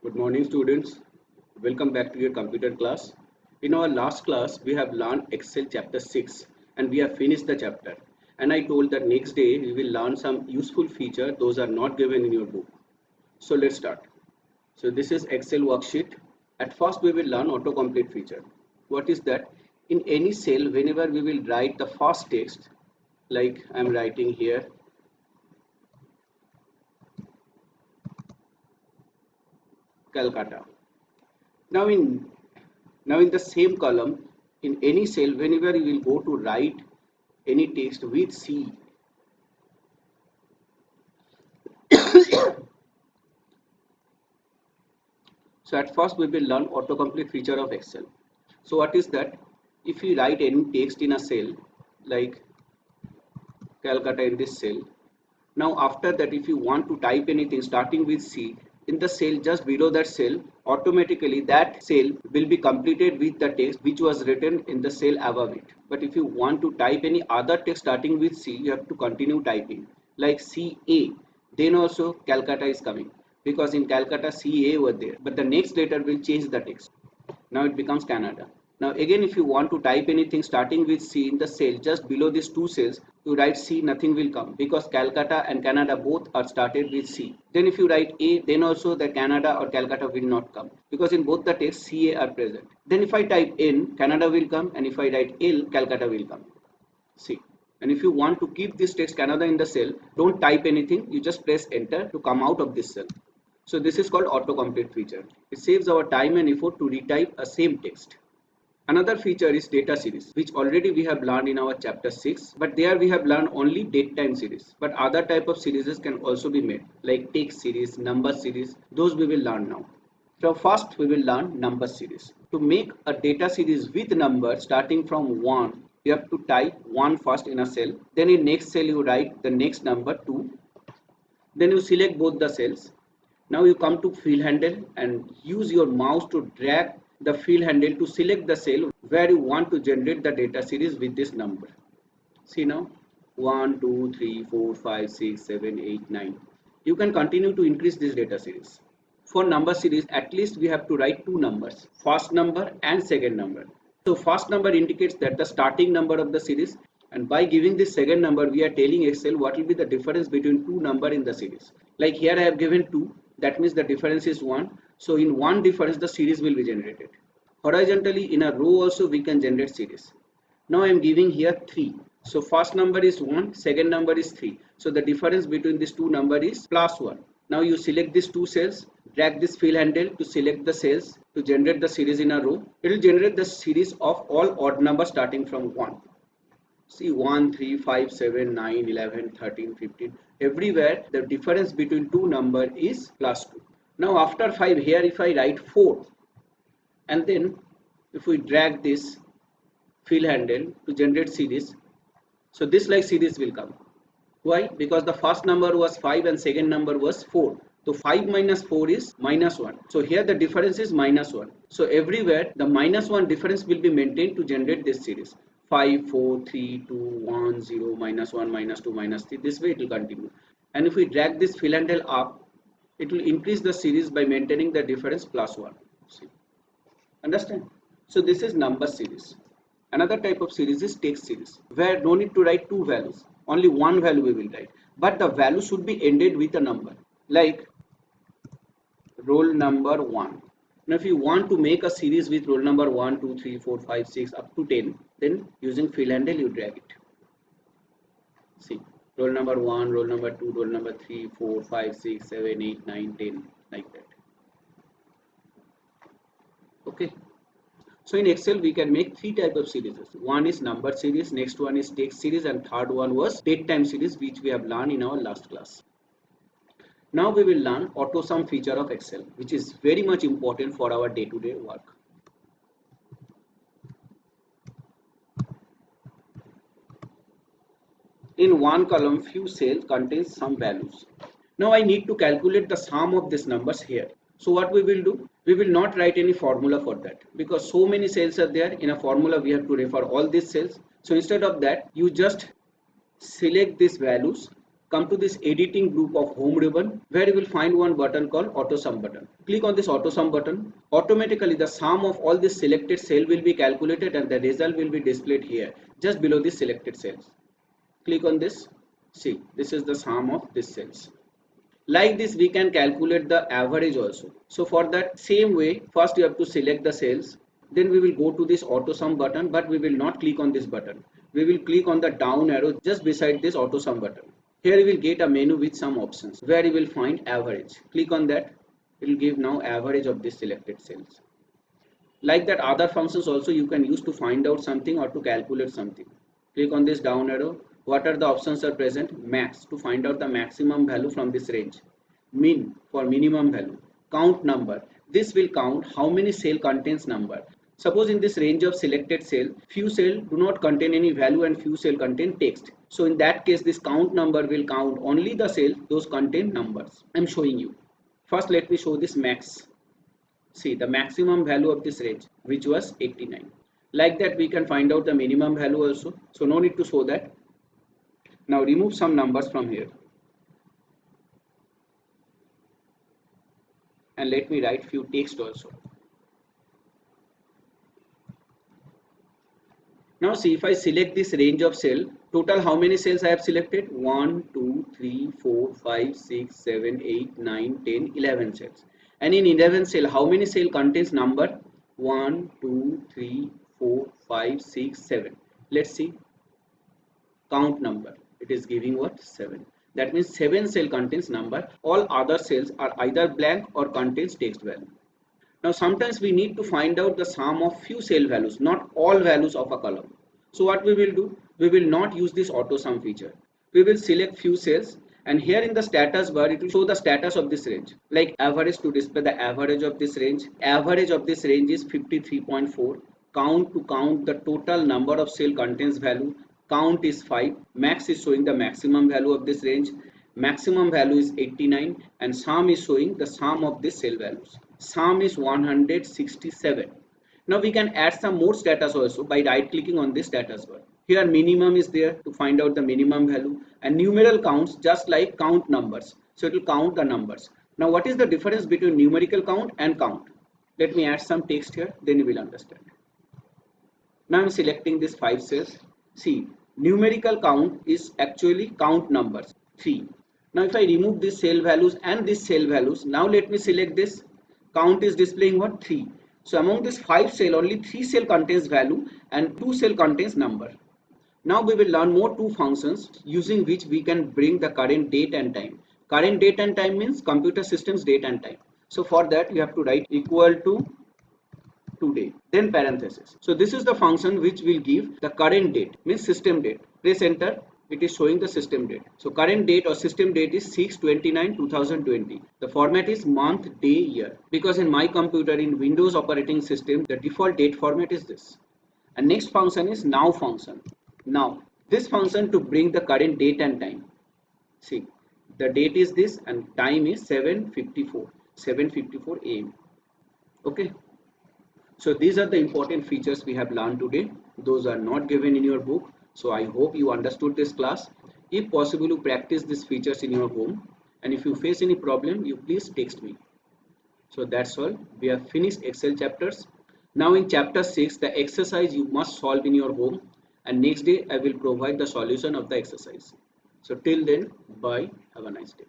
Good morning, students. Welcome back to your computer class. In our last class, we have learned Excel chapter 6 and we have finished the chapter. And I told that next day we will learn some useful feature. Those are not given in your book. So let's start. So this is Excel worksheet. At first, we will learn autocomplete feature. What is that? In any cell, whenever we will write the first text, like I am writing here, Calcutta. Now in Now in the same column, in any cell, whenever you will go to write any text with C, so at first we will learn autocomplete feature of Excel. So what is that? If you write any text in a cell, like Calcutta in this cell, now after that if you want to type anything starting with C, in the cell just below that cell, automatically that cell will be completed with the text which was written in the cell above it. But if you want to type any other text starting with C, you have to continue typing like CA. Then also Calcutta is coming because in Calcutta CA were there, but the next letter will change the text. Now it becomes Canada. Now again if you want to type anything starting with C in the cell just below these two cells, you write C, nothing will come because Calcutta and Canada both are started with C. Then if you write A, then also the Canada or Calcutta will not come because in both the texts CA are present. Then if I type N, Canada will come, and if I write L, Calcutta will come. See. And if you want to keep this text Canada in the cell, don't type anything, you just press enter to come out of this cell. So this is called autocomplete feature. It saves our time and effort to retype a same text. Another feature is data series, which already we have learned in our chapter 6, but there we have learned only date time series. But other type of series can also be made, like text series, number series, those we will learn now. So first we will learn number series. To make a data series with number starting from 1, you have to type 1 first in a cell, then in next cell you write the next number 2, then you select both the cells. Now you come to fill handle and use your mouse to drag the fill handle to select the cell where you want to generate the data series with this number. See now 1, 2, 3, 4, 5, 6, 7, 8, 9. You can continue to increase this data series. For number series, at least we have to write two numbers, first number and second number. So first number indicates that the starting number of the series, and by giving this second number we are telling Excel what will be the difference between two number in the series. Like here I have given 2, that means the difference is 1. So in one difference the series will be generated. Horizontally in a row also we can generate series. Now I am giving here 3. So first number is 1, second number is 3. So the difference between these two number is plus 1. Now you select these two cells, drag this fill handle to select the cells to generate the series in a row. It will generate the series of all odd numbers starting from 1. See 1, 3, 5, 7, 9, 11, 13, 15. Everywhere the difference between two number is plus 2. Now after 5 here if I write 4 and then if we drag this fill handle to generate series, so this like series will come. Why? Because the first number was 5 and second number was 4. So 5 minus 4 is minus 1. So here the difference is minus 1. So everywhere the minus 1 difference will be maintained to generate this series. 5, 4, 3, 2, 1, 0, minus 1, minus 2, minus 3. This way it will continue. And if we drag this fill handle up, it will increase the series by maintaining the difference plus 1. See? Understand? So this is number series. Another type of series is text series, where no need to write two values, only one value we will write, but the value should be ended with a number, like roll number 1. Now if you want to make a series with roll number 1, 2, 3, 4, 5, 6 up to 10, then using fill handle you drag it. See, roll number 1, roll number 2, roll number 3, 4, 5, 6, 7, 8, 9, 10, like that. Okay. So in Excel we can make three types of series. One is number series, next one is text series, and third one was date time series, which we have learned in our last class. Now we will learn auto sum feature of Excel, which is very much important for our day-to-day work. In one column, few cells contains some values. Now I need to calculate the sum of these numbers here. So what we will do? We will not write any formula for that because so many cells are there. In a formula we have to refer all these cells. So instead of that, you just select these values, come to this editing group of home ribbon, where you will find one button called auto sum button. Click on this auto sum button. Automatically the sum of all this selected cell will be calculated and the result will be displayed here just below this selected cells. Click on this. See, this is the sum of these cells. Like this we can calculate the average also. So for that same way, first you have to select the cells, then we will go to this auto sum button, but we will not click on this button. We will click on the down arrow just beside this auto sum button. Here you will get a menu with some options where you will find average. Click on that. It will give now average of these selected cells. Like that, other functions also you can use to find out something or to calculate something. Click on this down arrow. What are the options are present? Max, to find out the maximum value from this range. Min, for minimum value. Count number, this will count how many cell contains number. Suppose in this range of selected cell, few cell do not contain any value and few cell contain text. So in that case, this count number will count only the cell those contain numbers. I am showing you. First let me show this max. See the maximum value of this range, which was 89. Like that we can find out the minimum value also. So no need to show that. Now remove some numbers from here. And let me write few text also. Now see, if I select this range of cell, total how many cells I have selected? 1, 2, 3, 4, 5, 6, 7, 8, 9, 10, 11 cells. And in 11 cell, how many cell contains number? 1, 2, 3, 4, 5, 6, 7. Let's see. Count number. It is giving what? 7. That means 7 cell contains number. All other cells are either blank or contains text value. Now sometimes we need to find out the sum of few cell values, not all values of a column. So what we will do? We will not use this auto sum feature. We will select few cells, and here in the status bar it will show the status of this range. Like average, to display the average of this range. Average of this range is 53.4. Count, to count the total number of cell contains value. Count is 5. Max is showing the maximum value of this range. Maximum value is 89, and sum is showing the sum of these cell values. Sum is 167. Now we can add some more status also by right clicking on this status bar. Here minimum is there to find out the minimum value, and numeral counts just like count numbers. So it will count the numbers. Now what is the difference between numerical count and count? Let me add some text here, then you will understand. Now I am selecting this 5 cells. See, numerical count is actually count numbers, 3. Now if I remove these cell values and these cell values, now let me select this. Count is displaying what? 3. So among this 5 cell, only 3 cell contains value and 2 cell contains number. Now we will learn more 2 functions using which we can bring the current date and time. Current date and time means computer system's date and time. So for that you have to write equal to today, then parenthesis. So this is the function which will give the current date, means system date. Press enter, it is showing the system date. So current date or system date is 6/29/2020. The format is month, day, year. Because in my computer, in Windows operating system, the default date format is this. And next function is now function. Now this function to bring the current date and time. See, the date is this and time is 7:54 AM. Okay. So these are the important features we have learned today. Those are not given in your book. So I hope you understood this class. If possible, you practice these features in your home. And if you face any problem, you please text me. So that's all. We have finished Excel chapters. Now in chapter 6, the exercise you must solve in your home. And next day, I will provide the solution of the exercise. So till then, bye. Have a nice day.